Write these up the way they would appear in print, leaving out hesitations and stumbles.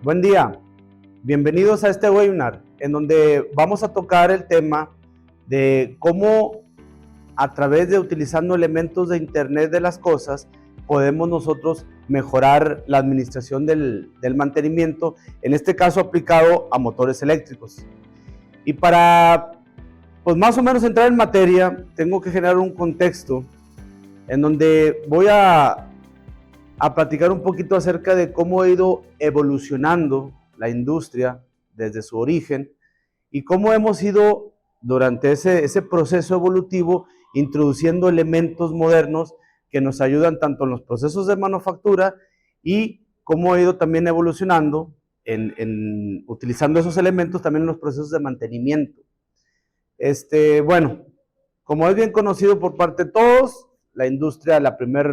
Buen día, bienvenidos a este webinar en donde vamos a tocar el tema de cómo a través de utilizando elementos de Internet de las cosas podemos nosotros mejorar la administración del mantenimiento, en este caso aplicado a motores eléctricos. Y para pues más o menos entrar en materia, tengo que generar un contexto en donde voy a platicar un poquito acerca de cómo ha ido evolucionando la industria desde su origen y cómo hemos ido durante ese proceso evolutivo introduciendo elementos modernos que nos ayudan tanto en los procesos de manufactura y cómo ha ido también evolucionando en utilizando esos elementos también en los procesos de mantenimiento. Bueno, como es bien conocido por parte de todos, la industria, la primera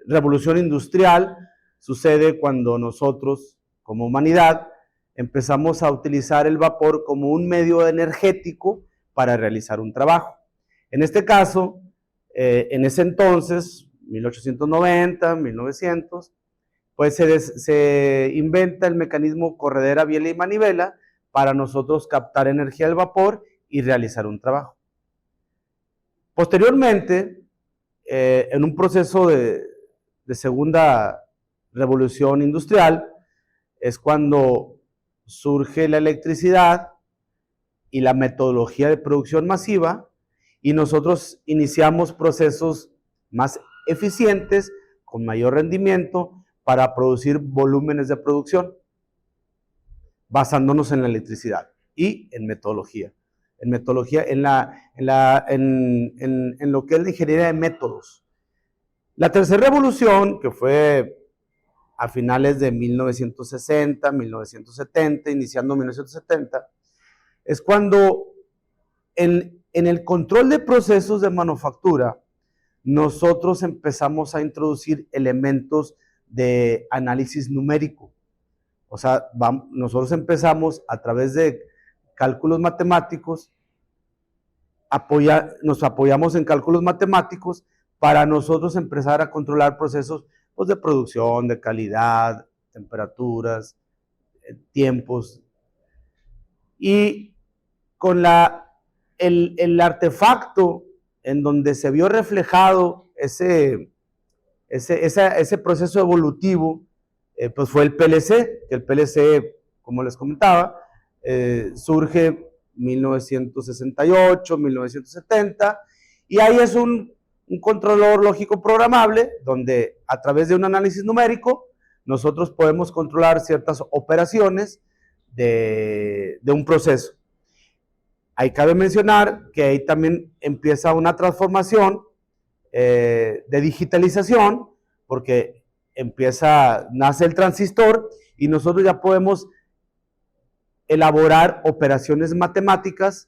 revolución industrial sucede cuando nosotros, como humanidad, empezamos a utilizar el vapor como un medio energético para realizar un trabajo. En este caso, en ese entonces, 1890, 1900, pues se inventa el mecanismo corredera, biela y manivela para nosotros captar energía del vapor y realizar un trabajo. Posteriormente, en un proceso de segunda revolución industrial, es cuando surge la electricidad y la metodología de producción masiva, y nosotros iniciamos procesos más eficientes, con mayor rendimiento, para producir volúmenes de producción, basándonos en la electricidad y en metodología. En metodología, en lo que es la ingeniería de métodos. La tercera revolución, que fue a finales de 1960, 1970, iniciando 1970, es cuando en el control de procesos de manufactura, nosotros empezamos a introducir elementos de análisis numérico. O sea, nosotros empezamos a través de cálculos matemáticos, nos apoyamos en cálculos matemáticos para nosotros empezar a controlar procesos pues, de producción, de calidad, temperaturas, tiempos. Y con el artefacto en donde se vio reflejado ese proceso evolutivo, pues fue el PLC, que el PLC, como les comentaba, surge 1968, 1970, y ahí es un controlador lógico programable, donde a través de un análisis numérico, nosotros podemos controlar ciertas operaciones de un proceso. Ahí cabe mencionar que ahí también empieza una transformación de digitalización, porque nace el transistor y nosotros ya podemos elaborar operaciones matemáticas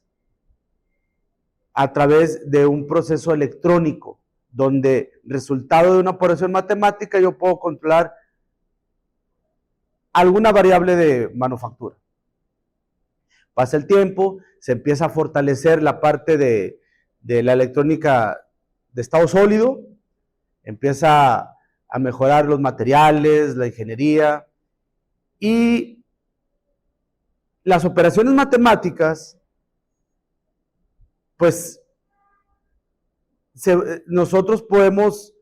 a través de un proceso electrónico, donde resultado de una operación matemática yo puedo controlar alguna variable de manufactura. Pasa el tiempo, se empieza a fortalecer la parte de la electrónica de estado sólido, empieza a mejorar los materiales, la ingeniería, y las operaciones matemáticas, pues nosotros podemos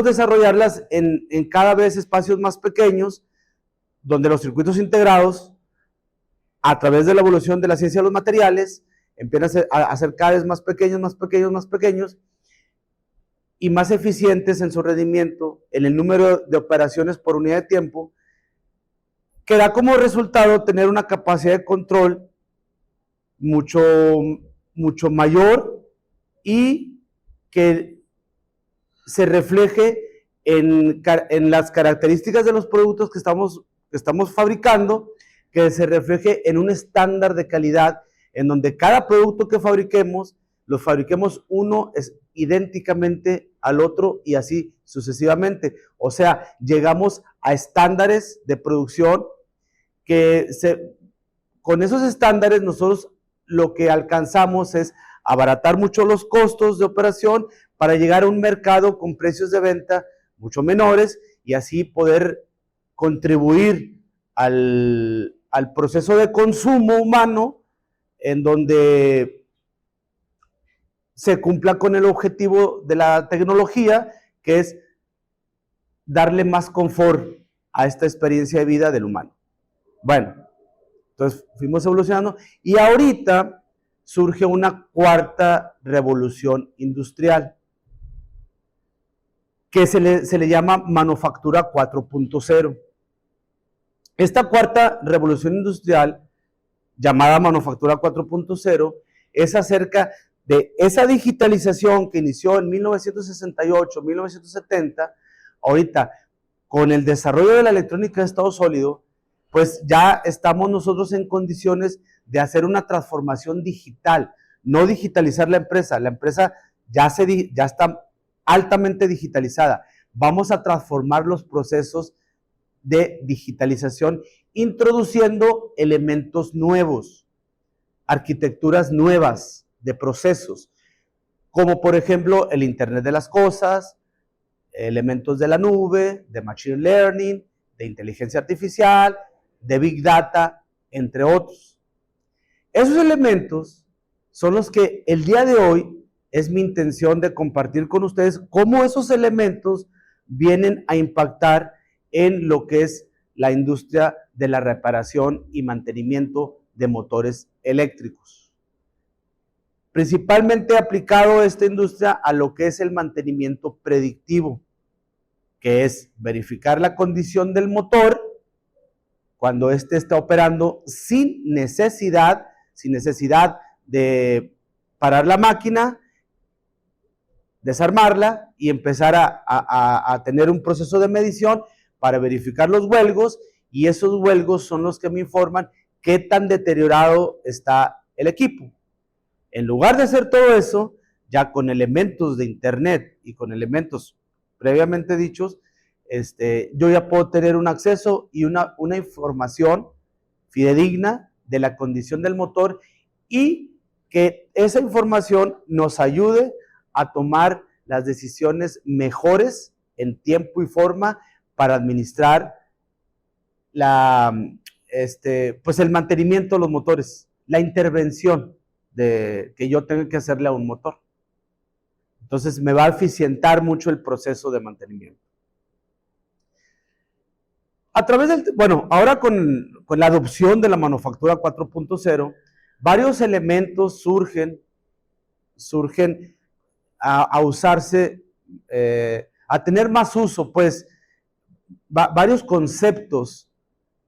desarrollarlas en cada vez espacios más pequeños, donde los circuitos integrados, a través de la evolución de la ciencia de los materiales, empiezan a ser cada vez más pequeños, más pequeños, más pequeños, y más eficientes en su rendimiento, en el número de operaciones por unidad de tiempo, que da como resultado tener una capacidad de control mucho mayor y que se refleje en las características de los productos que estamos fabricando, que se refleje en un estándar de calidad en donde cada producto que fabriquemos, los fabriquemos uno idénticamente al otro y así sucesivamente. O sea, llegamos a estándares de producción que con esos estándares nosotros lo que alcanzamos es abaratar mucho los costos de operación para llegar a un mercado con precios de venta mucho menores y así poder contribuir al proceso de consumo humano en donde se cumpla con el objetivo de la tecnología, que es darle más confort a esta experiencia de vida del humano. Bueno, entonces fuimos evolucionando y ahorita surge una cuarta revolución industrial que se le llama manufactura 4.0. Esta cuarta revolución industrial, llamada manufactura 4.0, es acerca de esa digitalización que inició en 1968, 1970, ahorita con el desarrollo de la electrónica de estado sólido, pues ya estamos nosotros en condiciones de hacer una transformación digital, no digitalizar la empresa ya está altamente digitalizada. Vamos a transformar los procesos de digitalización introduciendo elementos nuevos, arquitecturas nuevas de procesos, como por ejemplo el Internet de las Cosas, elementos de la nube, de Machine Learning, de inteligencia artificial, de Big Data, entre otros. Esos elementos son los que el día de hoy es mi intención de compartir con ustedes cómo esos elementos vienen a impactar en lo que es la industria de la reparación y mantenimiento de motores eléctricos. Principalmente aplicado esta industria a lo que es el mantenimiento predictivo, que es verificar la condición del motor cuando éste está operando sin necesidad de parar la máquina, desarmarla y empezar a tener un proceso de medición para verificar los huelgos, y esos huelgos son los que me informan qué tan deteriorado está el equipo. En lugar de hacer todo eso, ya con elementos de internet y con elementos previamente dichos, yo ya puedo tener un acceso y una información fidedigna de la condición del motor, y que esa información nos ayude a tomar las decisiones mejores en tiempo y forma para administrar pues el mantenimiento de los motores, la intervención que yo tengo que hacerle a un motor. Entonces me va a eficientar mucho el proceso de mantenimiento. A través ahora con la adopción de la manufactura 4.0, varios elementos surgen a usarse, a tener más uso, pues varios conceptos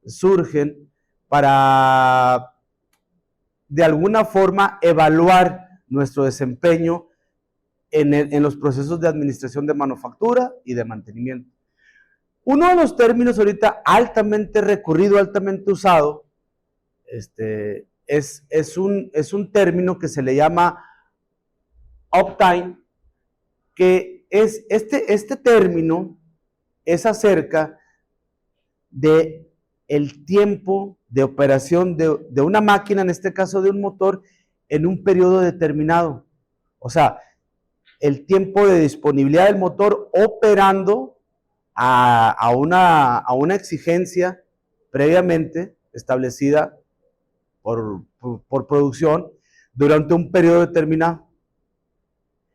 surgen para de alguna forma evaluar nuestro desempeño en los procesos de administración de manufactura y de mantenimiento. Uno de los términos ahorita altamente recurrido, altamente usado, es un término que se le llama uptime, que es este término es acerca de el tiempo de operación de una máquina, en este caso de un motor, en un periodo determinado. O sea, el tiempo de disponibilidad del motor operando a una exigencia previamente establecida por producción durante un periodo determinado.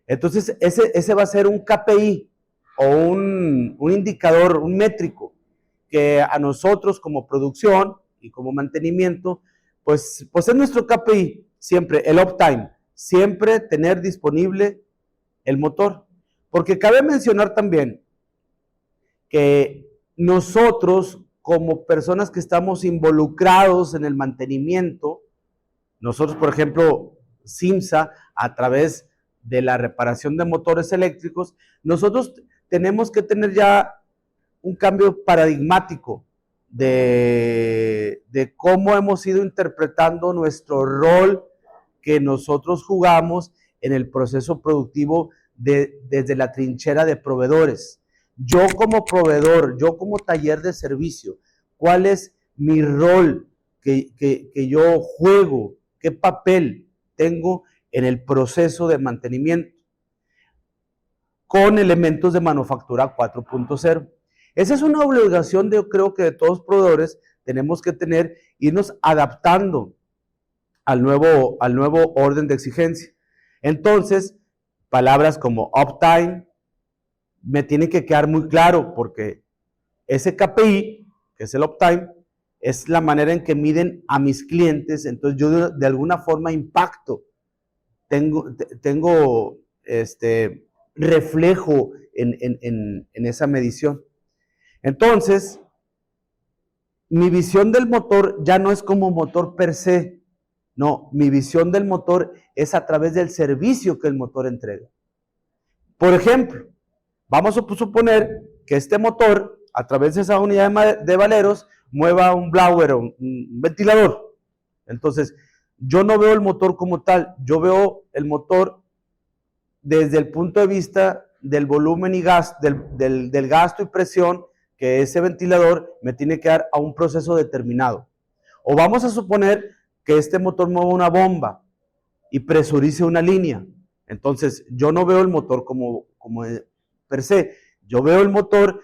Entonces, ese va a ser un KPI o un indicador, un métrico, que a nosotros como producción y como mantenimiento, pues es nuestro KPI, siempre el uptime, siempre tener disponible el motor. Porque cabe mencionar también que nosotros como personas que estamos involucrados en el mantenimiento, nosotros por ejemplo, CIMSA, a través de la reparación de motores eléctricos, nosotros tenemos que tener ya un cambio paradigmático de cómo hemos ido interpretando nuestro rol que nosotros jugamos en el proceso productivo desde la trinchera de proveedores. Yo como proveedor, yo como taller de servicio, ¿cuál es mi rol que yo juego? ¿Qué papel tengo en el proceso de mantenimiento? Con elementos de manufactura 4.0. Esa es una obligación, yo creo que de todos los proveedores tenemos que tener, irnos adaptando al nuevo orden de exigencia. Entonces, palabras como uptime me tienen que quedar muy claro, porque ese KPI, que es el uptime, es la manera en que miden a mis clientes. Entonces yo de alguna forma impacto, tengo reflejo en esa medición. Entonces, mi visión del motor ya no es como motor per se. No, mi visión del motor es a través del servicio que el motor entrega. Por ejemplo, vamos a suponer que este motor, a través de esa unidad de valeros, mueva un blower, un ventilador. Entonces, yo no veo el motor como tal, yo veo el motor desde el punto de vista del volumen y gas, del gasto y presión que ese ventilador me tiene que dar a un proceso determinado. O vamos a suponer que este motor mueva una bomba y presurice una línea. Entonces, yo no veo el motor como per se, yo veo el motor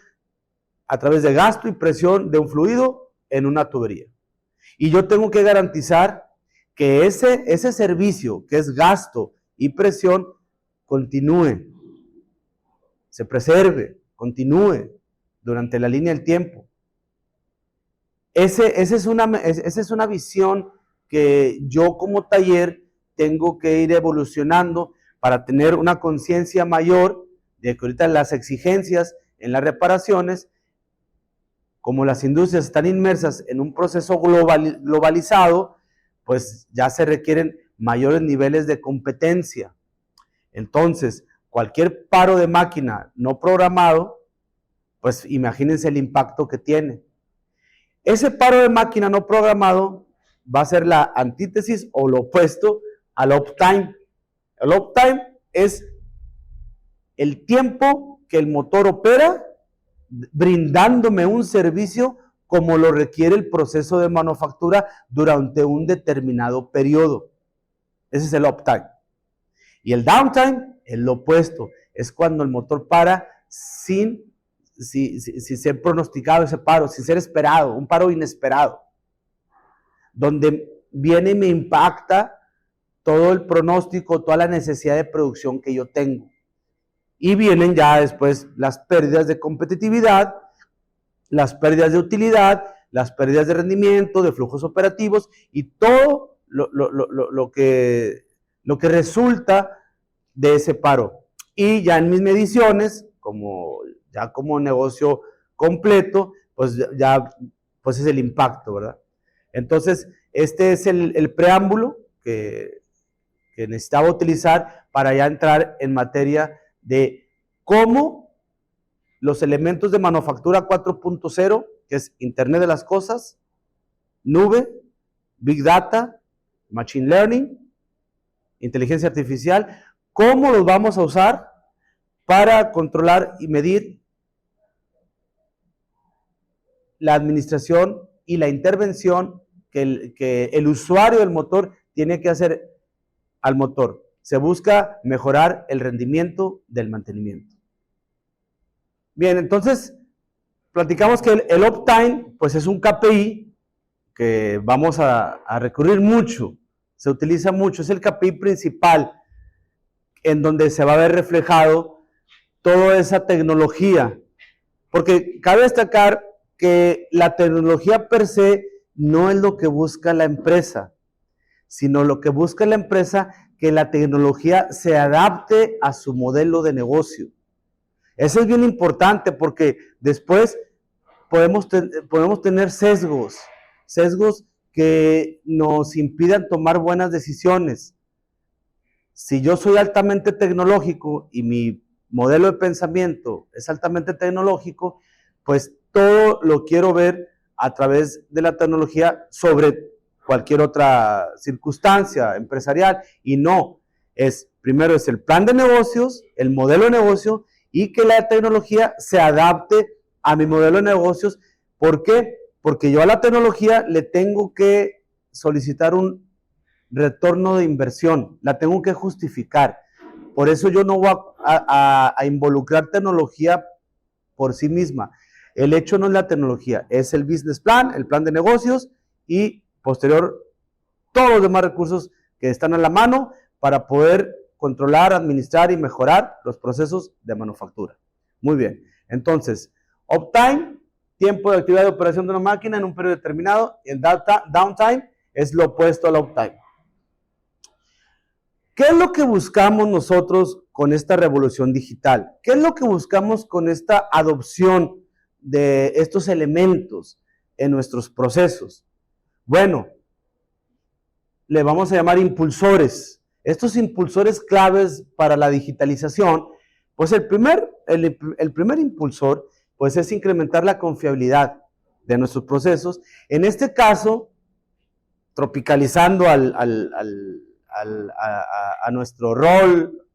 a través de gasto y presión de un fluido en una tubería. Y yo tengo que garantizar que ese servicio, que es gasto y presión, continúe, se preserve, continúe durante la línea del tiempo. Esa es una visión que yo como taller tengo que ir evolucionando para tener una conciencia mayor de que ahorita las exigencias en las reparaciones, como las industrias están inmersas en un proceso globalizado, pues ya se requieren mayores niveles de competencia. Entonces, cualquier paro de máquina no programado, pues imagínense el impacto que tiene. Ese paro de máquina no programado va a ser la antítesis o lo opuesto al uptime. El uptime es el tiempo que el motor opera brindándome un servicio como lo requiere el proceso de manufactura durante un determinado periodo. Ese es el uptime. Y el downtime es lo opuesto. Es cuando el motor para sin ser pronosticado ese paro, sin ser esperado, un paro inesperado, donde viene y me impacta todo el pronóstico, toda la necesidad de producción que yo tengo. Y vienen ya después las pérdidas de competitividad, las pérdidas de utilidad, las pérdidas de rendimiento, de flujos operativos y todo lo que resulta de ese paro. Y ya en mis mediciones, como negocio completo, pues ya pues es el impacto, ¿verdad? Entonces, este es el preámbulo que necesitaba utilizar para ya entrar en materia de cómo los elementos de manufactura 4.0, que es Internet de las Cosas, nube, Big Data, Machine Learning, inteligencia artificial, cómo los vamos a usar para controlar y medir la administración y la intervención que el usuario del motor tiene que hacer al motor. Se busca mejorar el rendimiento del mantenimiento. Bien, entonces, platicamos que el uptime, pues es un KPI que vamos a recurrir mucho, se utiliza mucho, es el KPI principal en donde se va a ver reflejado toda esa tecnología, porque cabe destacar que la tecnología per se no es lo que busca la empresa, sino lo que busca la empresa que la tecnología se adapte a su modelo de negocio. Eso es bien importante porque después podemos tener sesgos que nos impidan tomar buenas decisiones. Si yo soy altamente tecnológico y mi modelo de pensamiento es altamente tecnológico, pues todo lo quiero ver a través de la tecnología sobre cualquier otra circunstancia empresarial, y no, primero es el plan de negocios, el modelo de negocio, y que la tecnología se adapte a mi modelo de negocios. ¿Por qué? Porque yo a la tecnología le tengo que solicitar un retorno de inversión, la tengo que justificar. Por eso yo no voy a involucrar tecnología por sí misma. El hecho no es la tecnología, es el business plan, el plan de negocios y posterior todos los demás recursos que están a la mano para poder controlar, administrar y mejorar los procesos de manufactura. Muy bien, entonces, uptime, tiempo de actividad de operación de una máquina en un periodo determinado, y el downtime es lo opuesto al uptime. ¿Qué es lo que buscamos nosotros con esta revolución digital? ¿Qué es lo que buscamos con esta adopción de estos elementos en nuestros procesos? Bueno, le vamos a llamar impulsores. Estos impulsores claves para la digitalización, pues el primer impulsor pues es incrementar la confiabilidad de nuestros procesos. En este caso, tropicalizando a nuestro rol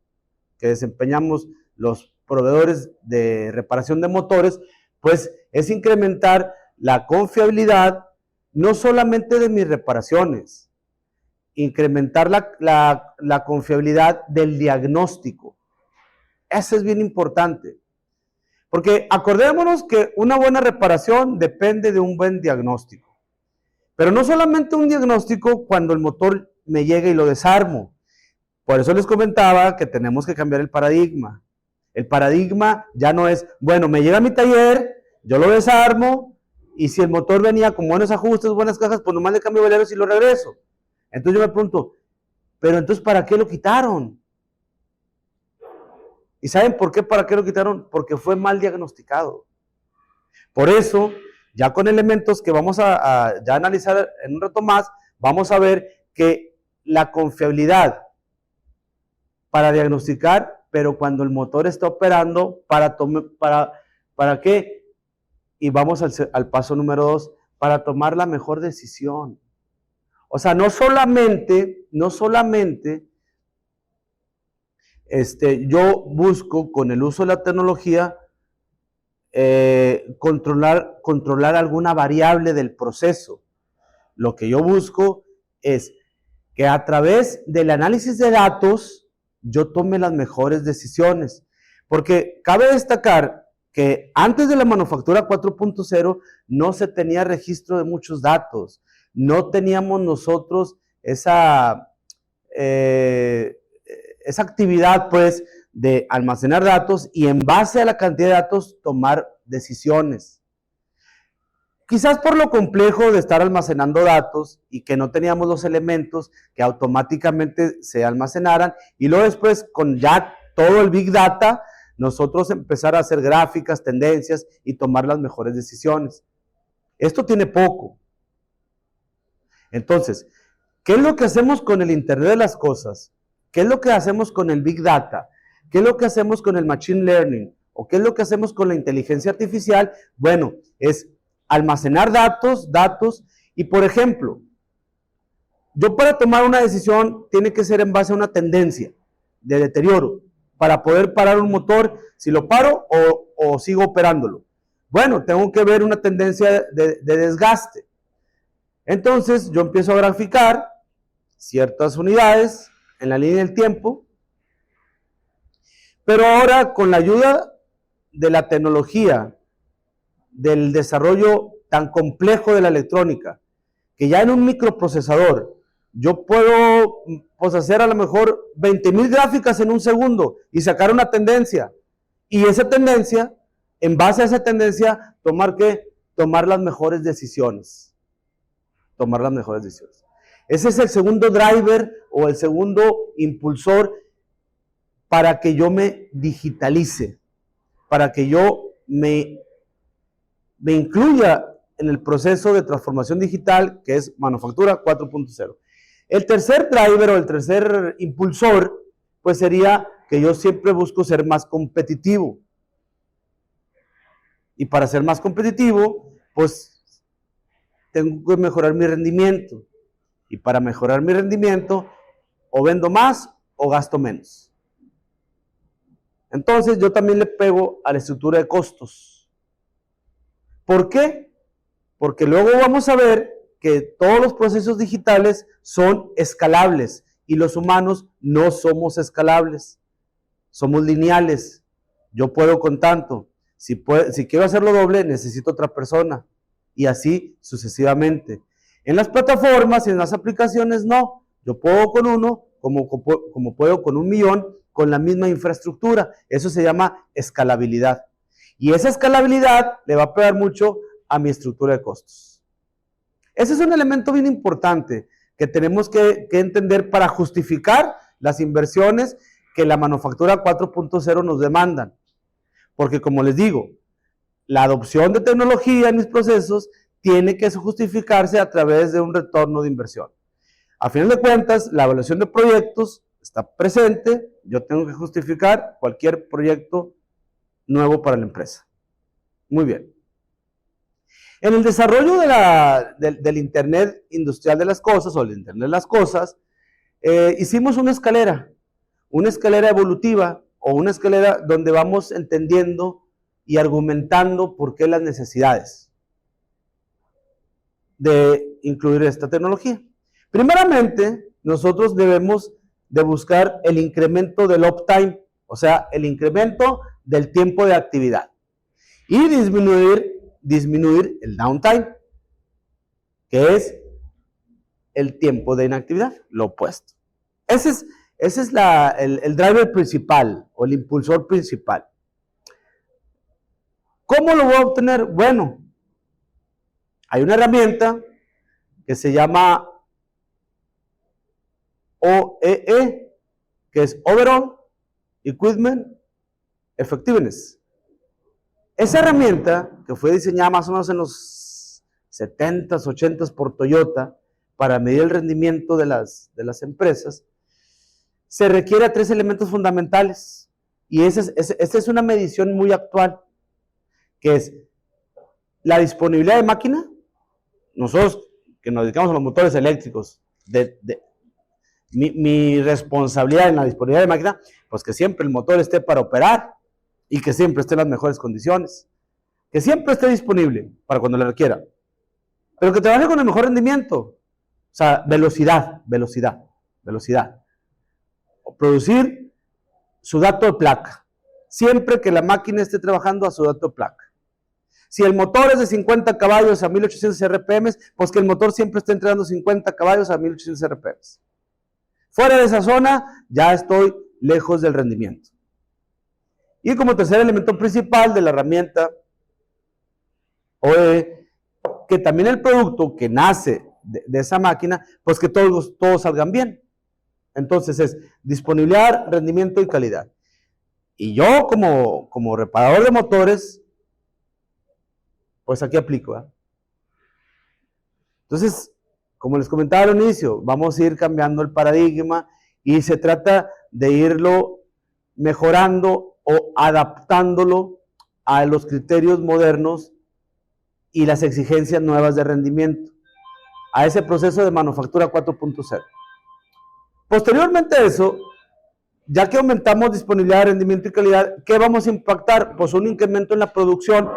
que desempeñamos los proveedores de reparación de motores, pues es incrementar la confiabilidad no solamente de mis reparaciones, incrementar la confiabilidad del diagnóstico. Eso es bien importante. Porque acordémonos que una buena reparación depende de un buen diagnóstico. Pero no solamente un diagnóstico cuando el motor me llega y lo desarmo. Por eso les comentaba que tenemos que cambiar el paradigma. El paradigma ya no es, bueno, me llega a mi taller, yo lo desarmo, y si el motor venía con buenos ajustes, buenas cajas, pues nomás le cambio veleros y lo regreso. Entonces yo me pregunto, pero entonces ¿para qué lo quitaron? ¿Y saben por qué para qué lo quitaron? Porque fue mal diagnosticado. Por eso, ya con elementos que vamos a ya analizar en un rato más, vamos a ver que la confiabilidad para diagnosticar, pero cuando el motor está operando, ¿para qué? Y vamos al paso número 2, para tomar la mejor decisión. O sea, no solamente yo busco con el uso de la tecnología controlar alguna variable del proceso. Lo que yo busco es que a través del análisis de datos yo tome las mejores decisiones. Porque cabe destacar que antes de la manufactura 4.0 no se tenía registro de muchos datos. No teníamos nosotros esa actividad, pues, de almacenar datos y en base a la cantidad de datos tomar decisiones. Quizás por lo complejo de estar almacenando datos y que no teníamos los elementos que automáticamente se almacenaran, y luego después con ya todo el Big Data, nosotros empezar a hacer gráficas, tendencias y tomar las mejores decisiones. Esto tiene poco. Entonces, ¿qué es lo que hacemos con el Internet de las cosas? ¿Qué es lo que hacemos con el Big Data? ¿Qué es lo que hacemos con el Machine Learning? ¿O qué es lo que hacemos con la inteligencia artificial? Bueno, es almacenar datos, y por ejemplo, yo para tomar una decisión tiene que ser en base a una tendencia de deterioro, para poder parar un motor, si lo paro o sigo operándolo. Bueno, tengo que ver una tendencia de desgaste. Entonces yo empiezo a graficar ciertas unidades en la línea del tiempo, pero ahora con la ayuda de la tecnología, del desarrollo tan complejo de la electrónica, que ya en un microprocesador yo puedo pues, hacer a lo mejor 20,000 gráficas en un segundo y sacar una tendencia, y esa tendencia, en base a esa tendencia, tomar las mejores decisiones. Ese es el segundo driver o el segundo impulsor para que yo me digitalice, para que yo me incluya en el proceso de transformación digital que es manufactura 4.0. El tercer driver o el tercer impulsor, pues sería que yo siempre busco ser más competitivo. Y para ser más competitivo, pues tengo que mejorar mi rendimiento. Y para mejorar mi rendimiento, o vendo más o gasto menos. Entonces yo también le pego a la estructura de costos. ¿Por qué? Porque luego vamos a ver que todos los procesos digitales son escalables y los humanos no somos escalables, somos lineales. Yo puedo con tanto. Si quiero hacerlo doble, necesito otra persona. Y así sucesivamente. En las plataformas y en las aplicaciones no. Yo puedo con uno, como puedo con 1,000,000, con la misma infraestructura. Eso se llama escalabilidad. Y esa escalabilidad le va a pegar mucho a mi estructura de costos. Ese es un elemento bien importante que tenemos que entender para justificar las inversiones que la manufactura 4.0 nos demandan. Porque como les digo, la adopción de tecnología en mis procesos tiene que justificarse a través de un retorno de inversión. A final de cuentas, la evaluación de proyectos está presente. Yo tengo que justificar cualquier proyecto nuevo para la empresa. Muy bien. En el desarrollo del Internet industrial de las cosas, o el Internet de las cosas, hicimos una escalera evolutiva, o una escalera donde vamos entendiendo y argumentando por qué las necesidades de incluir esta tecnología. Primeramente, nosotros debemos de buscar el incremento del uptime, o sea, el incremento del tiempo de actividad, y disminuir el downtime, que es el tiempo de inactividad, lo opuesto. Ese es el driver principal o el impulsor principal. ¿Cómo lo voy a obtener? Bueno, hay una herramienta que se llama OEE, que es Overall Equipment Effectiveness. Esa herramienta, que fue diseñada más o menos en los 70s, 80s por Toyota, para medir el rendimiento de las empresas, se requiere a 3 elementos fundamentales. Y esta es una medición muy actual, que es la disponibilidad de máquina. Nosotros que nos dedicamos a los motores eléctricos, mi responsabilidad en la disponibilidad de máquina, pues que siempre el motor esté para operar y que siempre esté en las mejores condiciones, que siempre esté disponible para cuando le requiera, pero que trabaje con el mejor rendimiento, o sea, velocidad. O producir su dato de placa, siempre que la máquina esté trabajando a su dato de placa. Si el motor es de 50 caballos a 1800 RPM, pues que el motor siempre esté entregando 50 caballos a 1800 RPM. Fuera de esa zona, ya estoy lejos del rendimiento. Y como tercer elemento principal de la herramienta OE, que también el producto que nace de esa máquina, pues que todos salgan bien. Entonces es disponibilidad, rendimiento y calidad. Y yo como reparador de motores, pues aquí aplico, ¿eh? Entonces, como les comentaba al inicio, vamos a ir cambiando el paradigma y se trata de irlo mejorando o adaptándolo a los criterios modernos y las exigencias nuevas de rendimiento, a ese proceso de manufactura 4.0. Posteriormente a eso, ya que aumentamos disponibilidad, rendimiento y calidad, ¿qué vamos a impactar? Pues un incremento en la producción,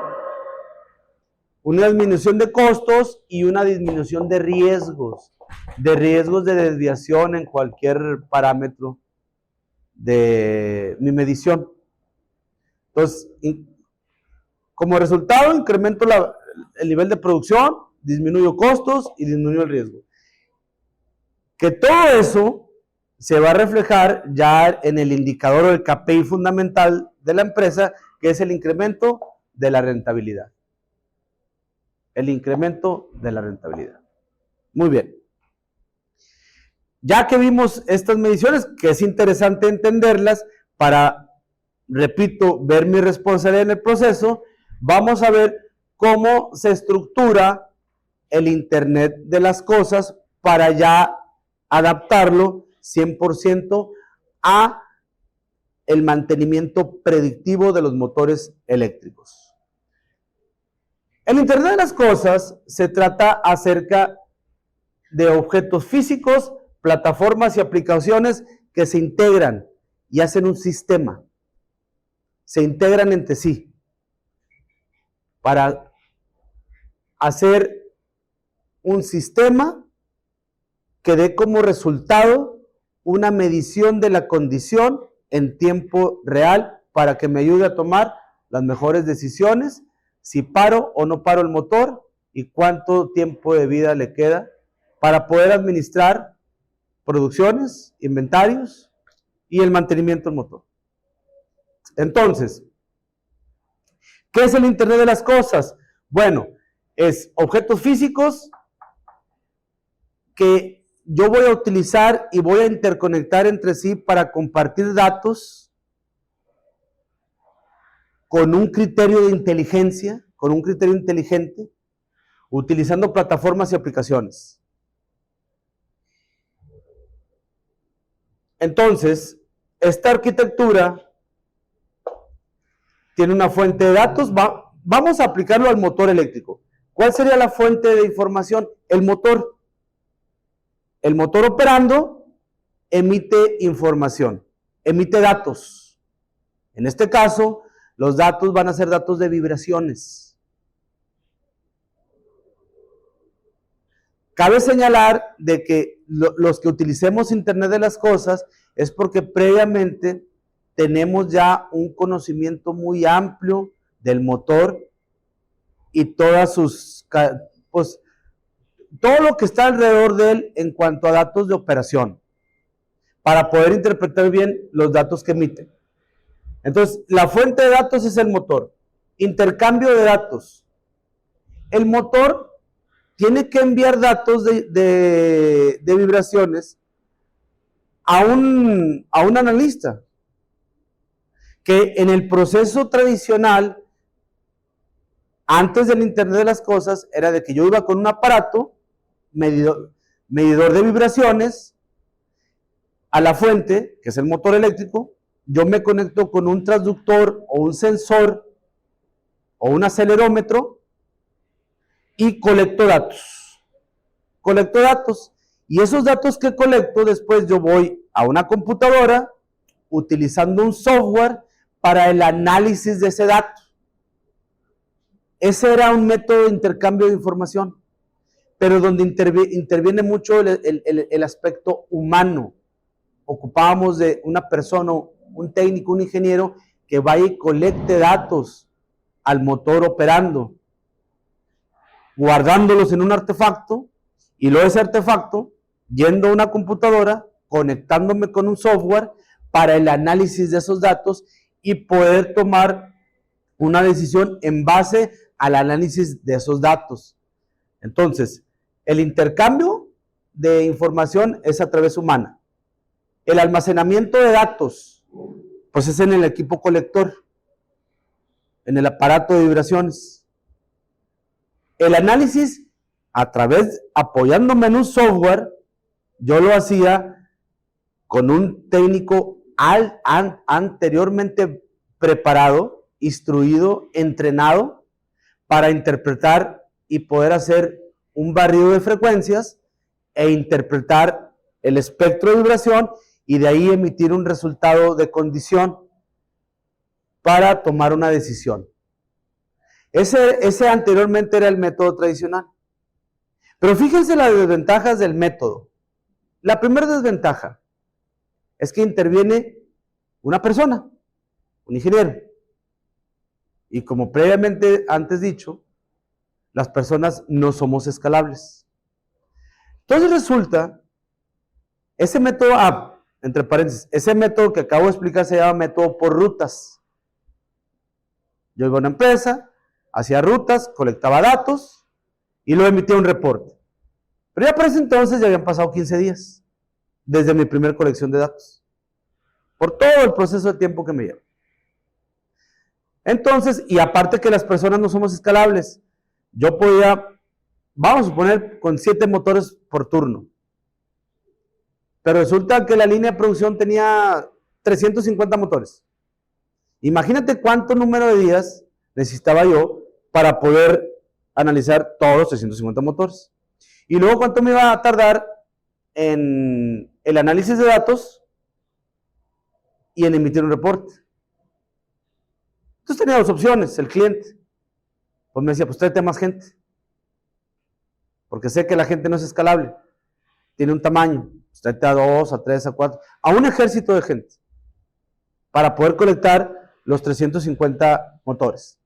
una disminución de costos y una disminución de riesgos de desviación en cualquier parámetro de mi medición. Entonces, como resultado, incremento el nivel de producción, disminuyo costos y disminuyo el riesgo. Que todo eso se va a reflejar ya en el indicador o el KPI fundamental de la empresa, que es el incremento de la rentabilidad. El incremento de la rentabilidad. Muy bien. Ya que vimos estas mediciones, que es interesante entenderlas para, repito, ver mi responsabilidad en el proceso, vamos a ver cómo se estructura el Internet de las cosas para ya adaptarlo 100% a el mantenimiento predictivo de los motores eléctricos. El Internet de las cosas se trata acerca de objetos físicos, plataformas y aplicaciones que se integran y hacen un sistema. Se integran entre sí para hacer un sistema que dé como resultado una medición de la condición en tiempo real para que me ayude a tomar las mejores decisiones, si paro o no paro el motor y cuánto tiempo de vida le queda para poder administrar producciones, inventarios y el mantenimiento del motor. Entonces, ¿qué es el Internet de las cosas? Bueno, es objetos físicos que yo voy a utilizar y voy a interconectar entre sí para compartir datos con un criterio de inteligencia, con un criterio inteligente, utilizando plataformas y aplicaciones. Entonces, esta arquitectura tiene una fuente de datos. Vamos a aplicarlo al motor eléctrico. ¿Cuál sería la fuente de información? El motor. El motor operando emite información, emite datos. En este caso, los datos van a ser datos de vibraciones. Cabe señalar de que los que utilicemos Internet de las cosas es porque previamente tenemos ya un conocimiento muy amplio del motor y todas sus, pues, todo lo que está alrededor de él en cuanto a datos de operación, para poder interpretar bien los datos que emite. Entonces, la fuente de datos es el motor. Intercambio de datos. El motor tiene que enviar datos de vibraciones a un analista, que en el proceso tradicional, antes del Internet de las cosas, era de que yo iba con un aparato, medidor de vibraciones, a la fuente, que es el motor eléctrico, yo me conecto con un transductor o un sensor o un acelerómetro y colecto datos. Colecto datos. Y esos datos que colecto, después yo voy a una computadora utilizando un software para el análisis de ese dato. Ese era un método de intercambio de información, pero donde interviene mucho el aspecto humano. Ocupábamos de una persona, un técnico, un ingeniero, que vaya y colecte datos al motor operando, guardándolos en un artefacto, y luego ese artefacto, yendo a una computadora, conectándome con un software para el análisis de esos datos y poder tomar una decisión en base al análisis de esos datos. Entonces, el intercambio de información es a través humana. El almacenamiento de datos, pues es en el equipo colector, en el aparato de vibraciones. El análisis, a través, apoyándome en un software, yo lo hacía con un técnico anteriormente preparado, instruido, entrenado, para interpretar y poder hacer un barrido de frecuencias e interpretar el espectro de vibración y de ahí emitir un resultado de condición para tomar una decisión. Ese anteriormente era el método tradicional. Pero fíjense las desventajas del método. La primera desventaja es que interviene una persona, un ingeniero. Y como previamente antes dicho, las personas no somos escalables. Entonces resulta, ese método, entre paréntesis, ese método que acabo de explicar se llama método por rutas. Yo iba a una empresa, hacía rutas, colectaba datos y luego emitía un reporte. Pero ya para ese entonces ya habían pasado 15 días desde mi primer colección de datos, por todo el proceso de tiempo que me lleva. Entonces, y aparte que las personas no somos escalables, yo podía, vamos a suponer, con 7 motores por turno. Pero resulta que la línea de producción tenía 350 motores. Imagínate cuánto número de días necesitaba yo para poder analizar todos los 350 motores. Y luego cuánto me iba a tardar en el análisis de datos y en emitir un reporte. Entonces tenía 2 opciones, el cliente. Pues me decía, pues tráete más gente. Porque sé que la gente no es escalable. Tiene un tamaño. Pues tráete a 2, a 3, a 4, a un ejército de gente. Para poder colectar los 350 motores.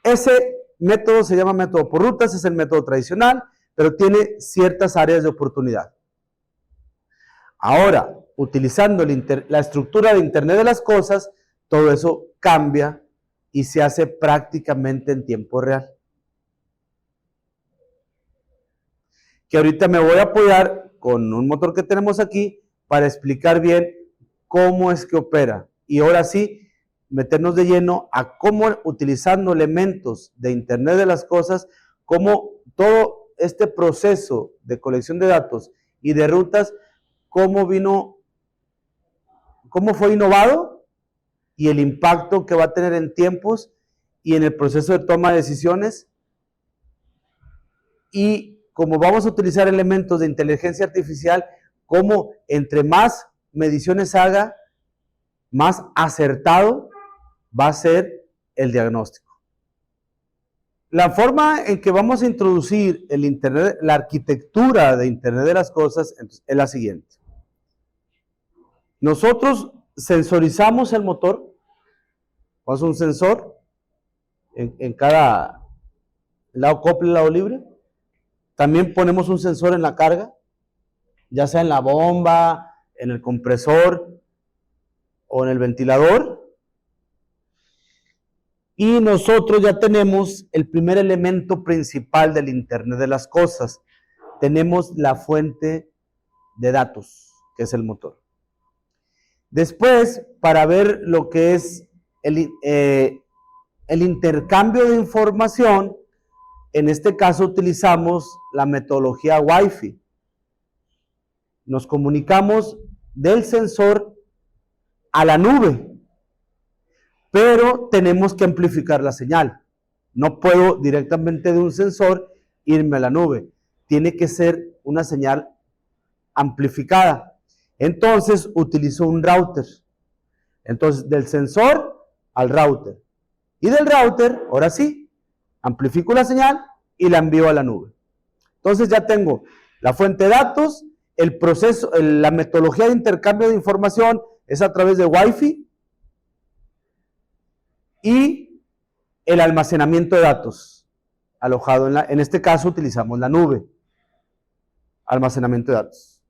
Ese método se llama método por rutas, es el método tradicional, pero tiene ciertas áreas de oportunidad. Ahora, utilizando la estructura de Internet de las cosas, todo eso cambia y se hace prácticamente en tiempo real. Que ahorita me voy a apoyar con un motor que tenemos aquí para explicar bien cómo es que opera. Y ahora sí, meternos de lleno a cómo, utilizando elementos de Internet de las cosas, cómo todo este proceso de colección de datos y de rutas, cómo fue innovado y el impacto que va a tener en tiempos y en el proceso de toma de decisiones. Y como vamos a utilizar elementos de inteligencia artificial, cómo entre más mediciones haga, más acertado va a ser el diagnóstico. La forma en que vamos a introducir el Internet, la arquitectura de Internet de las cosas, es la siguiente. Nosotros sensorizamos el motor, vamos a un sensor en cada lado acople y lado libre. También ponemos un sensor en la carga, ya sea en la bomba, en el compresor o en el ventilador. Y nosotros ya tenemos el primer elemento principal del Internet de las cosas. Tenemos la fuente de datos, que es el motor. Después, para ver lo que es el intercambio de información, en este caso utilizamos la metodología Wi-Fi. Nos comunicamos del sensor a la nube, pero tenemos que amplificar la señal. No puedo directamente de un sensor irme a la nube. Tiene que ser una señal amplificada. Entonces utilizo un router. Entonces del sensor al router. Y del router, ahora sí, amplifico la señal y la envío a la nube. Entonces ya tengo la fuente de datos, el proceso, la metodología de intercambio de información es a través de Wi-Fi y el almacenamiento de datos alojado en este caso utilizamos la nube. Almacenamiento de datos.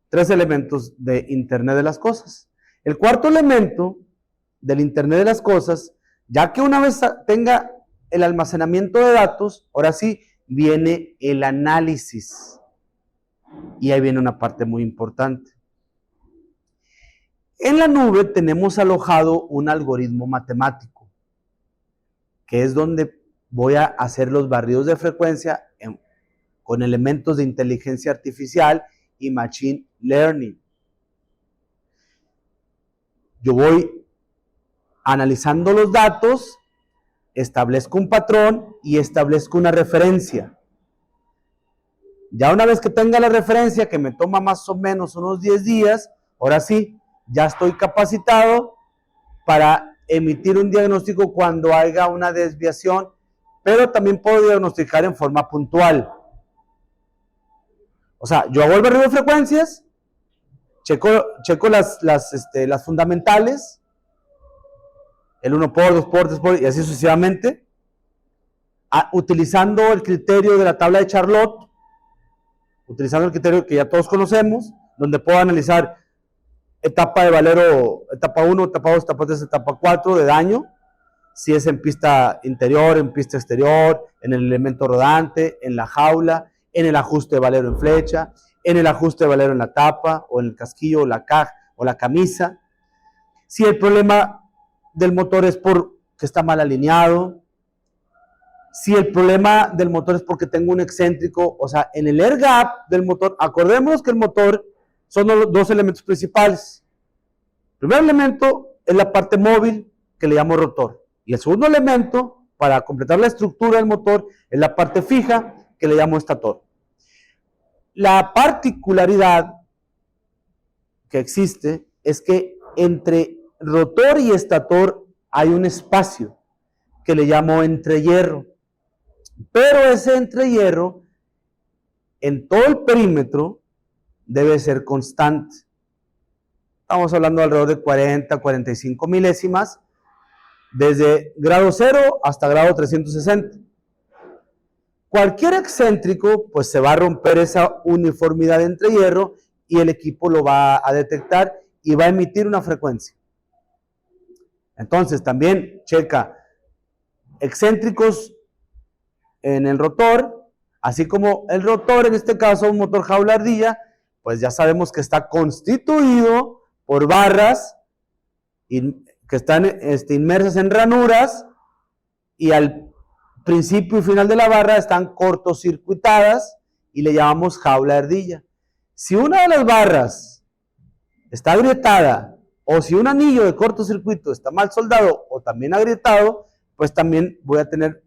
3 elementos de Internet de las cosas. El cuarto elemento del Internet de las cosas, ya que una vez tenga el almacenamiento de datos, ahora sí viene el análisis. Y ahí viene una parte muy importante. En la nube tenemos alojado un algoritmo matemático, que es donde voy a hacer los barridos de frecuencia con elementos de inteligencia artificial y machine learning. Yo voy analizando los datos, establezco un patrón y establezco una referencia. Ya una vez que tenga la referencia, que me toma más o menos unos 10 días, ahora sí, ya estoy capacitado para emitir un diagnóstico cuando haya una desviación, pero también puedo diagnosticar en forma puntual. O sea, yo hago el barrido de frecuencias, checo las fundamentales, el 1 por, 2 por, 3 por, y así sucesivamente, utilizando el criterio de la tabla de Charlotte, utilizando el criterio que ya todos conocemos, donde puedo analizar etapa de valero, etapa 1, etapa 2, etapa 3, etapa 4 de daño, si es en pista interior, en pista exterior, en el elemento rodante, en la jaula, en el ajuste de valero en flecha, en el ajuste de valero en la tapa, o en el casquillo, o la caja, o la camisa. Si el problema del motor es porque está mal alineado, si el problema del motor es porque tengo un excéntrico, o sea, en el air gap del motor, acordémonos que el motor son los 2 elementos principales. El primer elemento es la parte móvil, que le llamo rotor. Y el segundo elemento, para completar la estructura del motor, es la parte fija, que le llamo estator. La particularidad que existe es que entre rotor y estator hay un espacio que le llamo entrehierro. Pero ese entrehierro, en todo el perímetro, debe ser constante. Estamos hablando de alrededor de 40, 45 milésimas, desde grado 0 hasta grado 360. Cualquier excéntrico, pues se va a romper esa uniformidad entre hierro y el equipo lo va a detectar y va a emitir una frecuencia. Entonces, también checa excéntricos en el rotor, así como el rotor, en este caso un motor jaula ardilla, pues ya sabemos que está constituido por barras que están inmersas en ranuras y al principio y final de la barra están cortocircuitadas y le llamamos jaula de ardilla. Si una de las barras está agrietada o si un anillo de cortocircuito está mal soldado o también agrietado, pues también voy a tener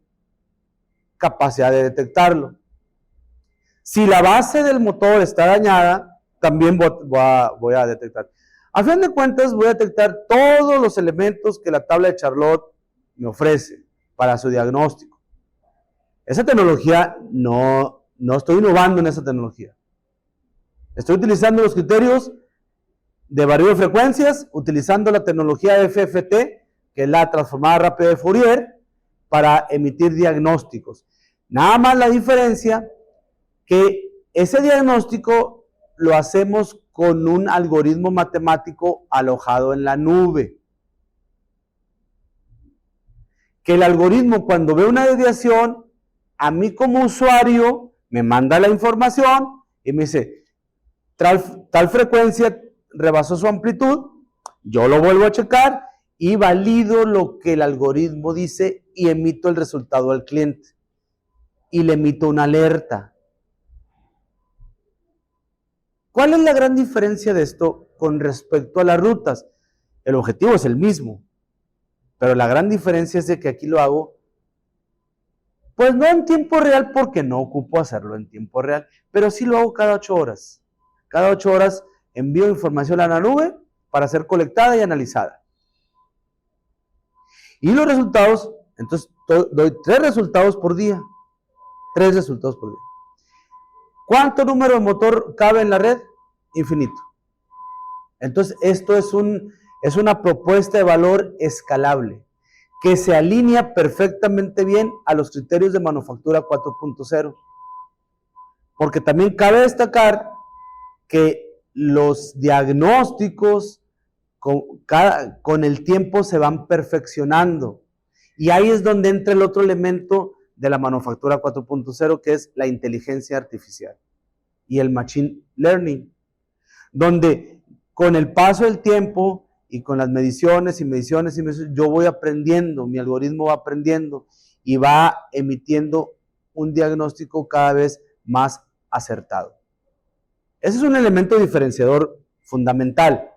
capacidad de detectarlo. Si la base del motor está dañada, también voy a detectar. A fin de cuentas, voy a detectar todos los elementos que la tabla de Charlotte me ofrece para su diagnóstico. Esa tecnología no estoy innovando en esa tecnología. Estoy utilizando los criterios de barrido de frecuencias, utilizando la tecnología FFT, que es la transformada rápida de Fourier, para emitir diagnósticos. Nada más la diferencia que ese diagnóstico lo hacemos con un algoritmo matemático alojado en la nube. Que el algoritmo, cuando ve una desviación, a mí como usuario me manda la información y me dice, tal frecuencia rebasó su amplitud, yo lo vuelvo a checar y valido lo que el algoritmo dice y emito el resultado al cliente y le emito una alerta. ¿Cuál es la gran diferencia de esto con respecto a las rutas? El objetivo es el mismo, pero la gran diferencia es de que aquí lo hago pues no en tiempo real porque no ocupo hacerlo en tiempo real, pero sí lo hago cada 8 horas. Cada 8 horas envío información a la nube para ser colectada y analizada. Y los resultados, entonces doy 3 resultados por día. 3 resultados por día. ¿Cuánto número de motor cabe en la red? Infinito. Entonces esto es una propuesta de valor escalable, que se alinea perfectamente bien a los criterios de manufactura 4.0. Porque también cabe destacar que los diagnósticos con el tiempo se van perfeccionando. Y ahí es donde entra el otro elemento de la manufactura 4.0, que es la inteligencia artificial y el machine learning, donde con el paso del tiempo y con las mediciones, yo voy aprendiendo, mi algoritmo va aprendiendo y va emitiendo un diagnóstico cada vez más acertado. Ese es un elemento diferenciador fundamental.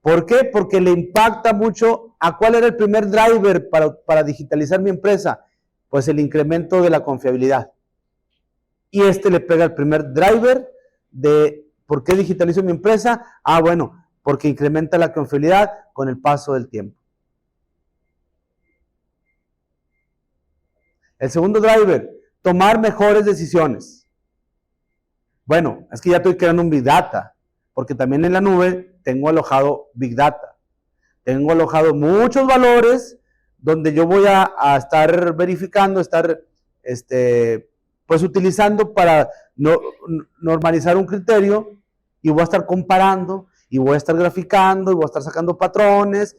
¿Por qué? Porque le impacta mucho a cuál era el primer driver para digitalizar mi empresa. Pues el incremento de la confiabilidad. Y le pega el primer driver de ¿por qué digitalizo mi empresa? Bueno, porque incrementa la confiabilidad con el paso del tiempo. El segundo driver, tomar mejores decisiones. Bueno, es que ya estoy creando un Big Data, porque también en la nube tengo alojado Big Data. Tengo alojado muchos valores donde yo voy a estar verificando, pues utilizando para normalizar un criterio y voy a estar comparando y voy a estar graficando y voy a estar sacando patrones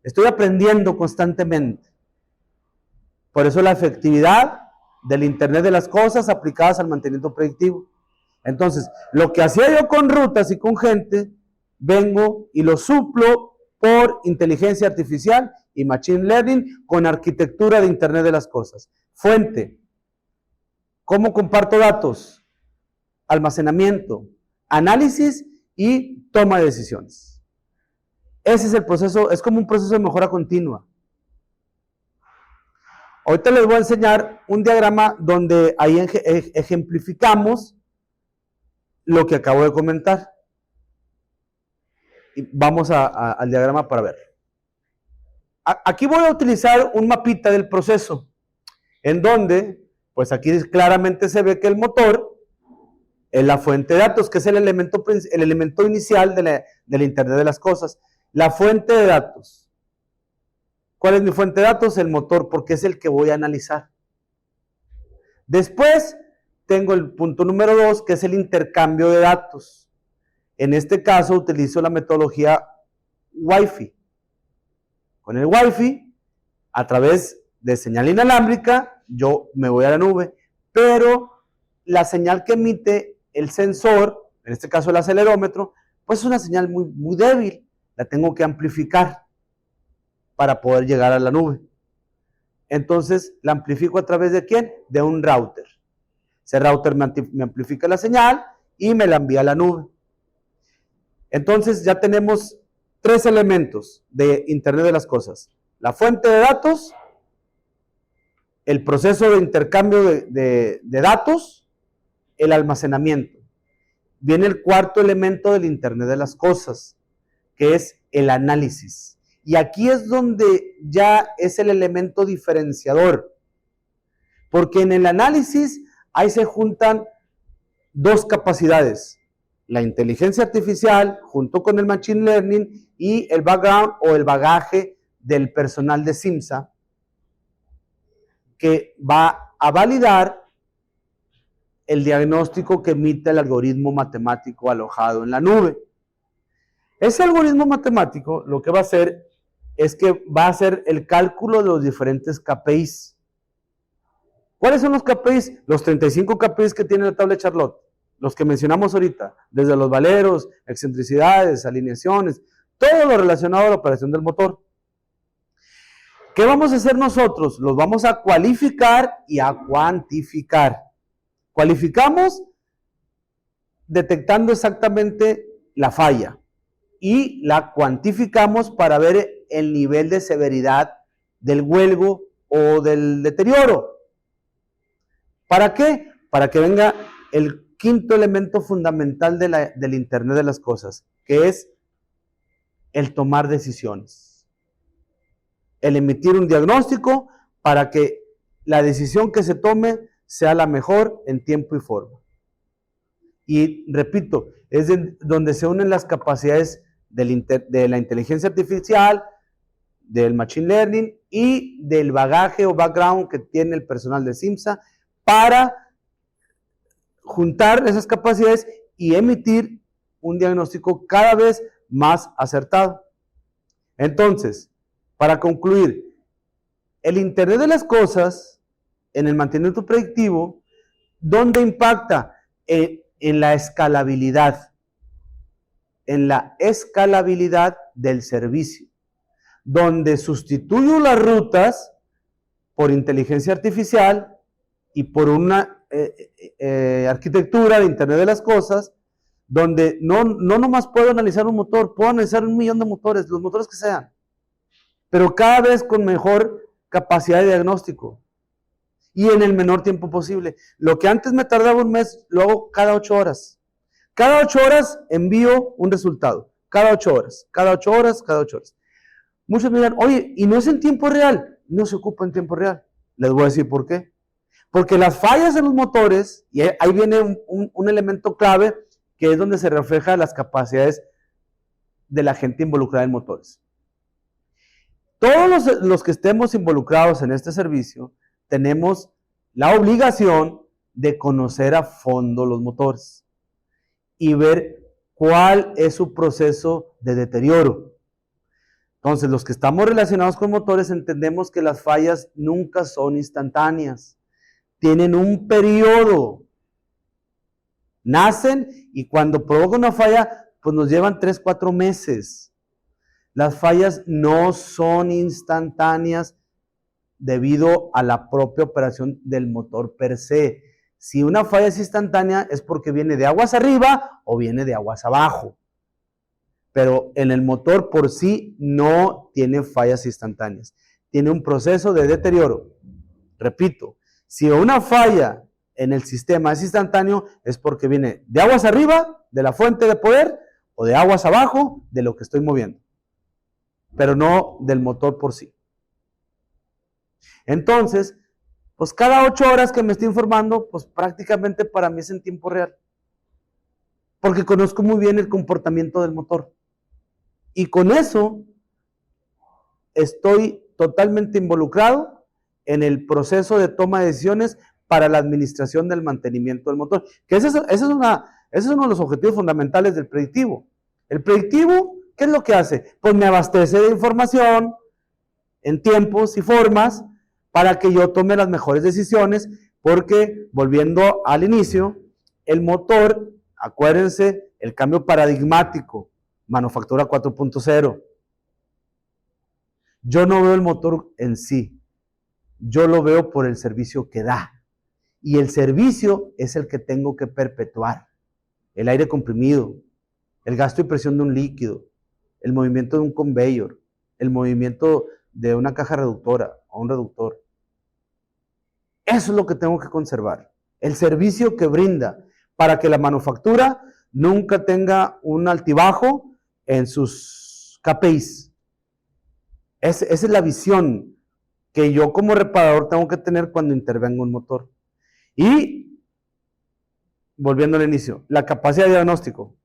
estoy aprendiendo constantemente. Por eso la efectividad del Internet de las cosas aplicadas al mantenimiento predictivo. Entonces, lo que hacía yo con rutas y con gente, vengo y lo suplo por inteligencia artificial y machine learning con arquitectura de Internet de las cosas. Fuente, ¿cómo comparto datos? Almacenamiento, análisis y toma de decisiones. Ese es el proceso, es como un proceso de mejora continua. Ahorita les voy a enseñar un diagrama donde ahí ejemplificamos lo que acabo de comentar. Y vamos al diagrama para ver. Aquí voy a utilizar un mapita del proceso, en donde, pues aquí claramente se ve que el motor es la fuente de datos, que es el elemento inicial de la Internet de las cosas. La fuente de datos. ¿Cuál es mi fuente de datos? El motor, porque es el que voy a analizar. Después tengo el punto número 2, que es el intercambio de datos. En este caso utilizo la metodología Wi-Fi. Con el Wi-Fi, a través de señal inalámbrica, yo me voy a la nube, pero la señal que emite el sensor, en este caso el acelerómetro, pues es una señal muy, muy débil. La tengo que amplificar para poder llegar a la nube. Entonces, la amplifico a través de ¿quién? De un router. Ese router me amplifica la señal y me la envía a la nube. Entonces, ya tenemos 3 elementos de Internet de las cosas. La fuente de datos, el proceso de intercambio de datos, el almacenamiento. Viene el cuarto elemento del Internet de las cosas, que es el análisis. Y aquí es donde ya es el elemento diferenciador, porque en el análisis ahí se juntan 2 capacidades, la inteligencia artificial junto con el machine learning y el background o el bagaje del personal de CIMSA, que va a validar el diagnóstico que emite el algoritmo matemático alojado en la nube. Ese algoritmo matemático lo que va a hacer es que va a hacer el cálculo de los diferentes KPIs. ¿Cuáles son los KPIs? Los 35 KPIs que tiene la tabla de Charlotte, los que mencionamos ahorita, desde los valeros, excentricidades, alineaciones, todo lo relacionado a la operación del motor. ¿Qué vamos a hacer nosotros? Los vamos a cualificar y a cuantificar. Cualificamos detectando exactamente la falla y la cuantificamos para ver el nivel de severidad del huelgo o del deterioro. ¿Para qué? Para que venga el quinto elemento fundamental del Internet de las cosas, que es el tomar decisiones. El emitir un diagnóstico para que la decisión que se tome sea la mejor en tiempo y forma. Y repito, es donde se unen las capacidades de la inteligencia artificial, del machine learning y del bagaje o background que tiene el personal de CIMSA para juntar esas capacidades y emitir un diagnóstico cada vez más acertado. Entonces, para concluir, el Internet de las cosas en el mantenimiento predictivo, ¿dónde impacta? En la escalabilidad, del servicio, donde sustituyo las rutas por inteligencia artificial y por una arquitectura de Internet de las cosas, donde no nomás puedo analizar un motor, puedo analizar 1 millón de motores, los motores que sean, pero cada vez con mejor capacidad de diagnóstico y en el menor tiempo posible. Lo que antes me tardaba 1 mes, lo hago cada 8 horas. Cada 8 horas envío un resultado. Cada 8 horas, cada 8 horas, cada 8 horas. Muchos me dirán, oye, ¿y no es en tiempo real? No se ocupa en tiempo real. Les voy a decir por qué. Porque las fallas en los motores, y ahí viene un elemento clave, que es donde se refleja las capacidades de la gente involucrada en motores. Todos los que estemos involucrados en este servicio, tenemos la obligación de conocer a fondo los motores y ver cuál es su proceso de deterioro. Entonces, los que estamos relacionados con motores entendemos que las fallas nunca son instantáneas. Tienen un periodo. Nacen y cuando provoca una falla, pues nos llevan 3, 4 meses. Las fallas no son instantáneas debido a la propia operación del motor per se. Si una falla es instantánea es porque viene de aguas arriba o viene de aguas abajo. Pero en el motor por sí no tiene fallas instantáneas. Tiene un proceso de deterioro. Repito, si una falla en el sistema es instantáneo, es porque viene de aguas arriba, de la fuente de poder, o de aguas abajo, de lo que estoy moviendo. Pero no del motor por sí. Entonces, pues cada 8 horas que me estoy informando, pues prácticamente para mí es en tiempo real. porque conozco muy bien el comportamiento del motor. Y con eso estoy totalmente involucrado en el proceso de toma de decisiones para la administración del mantenimiento del motor. Que ese es uno de los objetivos fundamentales del predictivo. El predictivo, ¿qué es lo que hace? Pues me abastece de información en tiempos y formas para que yo tome las mejores decisiones, porque, volviendo al inicio, el motor, acuérdense, el cambio paradigmático, manufactura 4.0. Yo no veo el motor en sí, yo lo veo por el servicio que da. Y el servicio es el que tengo que perpetuar. El aire comprimido, el gasto y presión de un líquido, el movimiento de un conveyor, el movimiento de una caja reductora o un reductor. Eso es lo que tengo que conservar. El servicio que brinda para que la manufactura nunca tenga un altibajo en sus KPIs. Esa es la visión que yo como reparador tengo que tener cuando intervengo un motor. Y, volviendo al inicio, la capacidad de diagnóstico,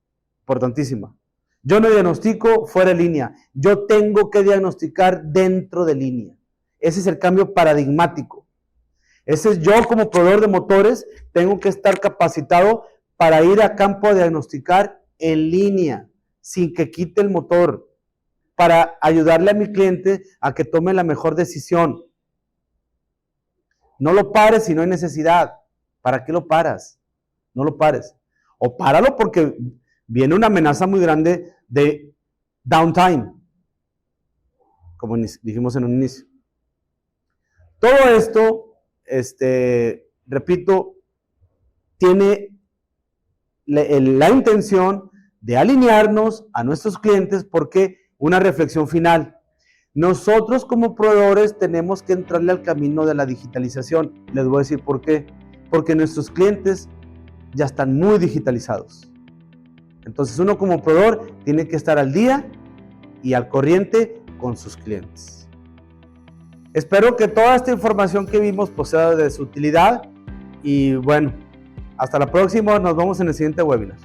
importantísima. Yo no diagnostico fuera de línea, yo tengo que diagnosticar dentro de línea. Ese es el cambio paradigmático. Ese es yo como proveedor de motores, tengo que estar capacitado para ir a campo a diagnosticar en línea, sin que quite el motor, para ayudarle a mi cliente a que tome la mejor decisión. No lo pares si no hay necesidad. ¿Para qué lo paras? No lo pares. O páralo porque viene una amenaza muy grande de downtime, como dijimos en un inicio. Todo esto, repito, tiene la intención de alinearnos a nuestros clientes, porque una reflexión final. Nosotros como proveedores tenemos que entrarle al camino de la digitalización. Les voy a decir por qué. Porque nuestros clientes ya están muy digitalizados. Entonces uno como proveedor tiene que estar al día y al corriente con sus clientes. Espero que toda esta información que vimos pues sea de su utilidad, y bueno, hasta la próxima, nos vemos en el siguiente webinar.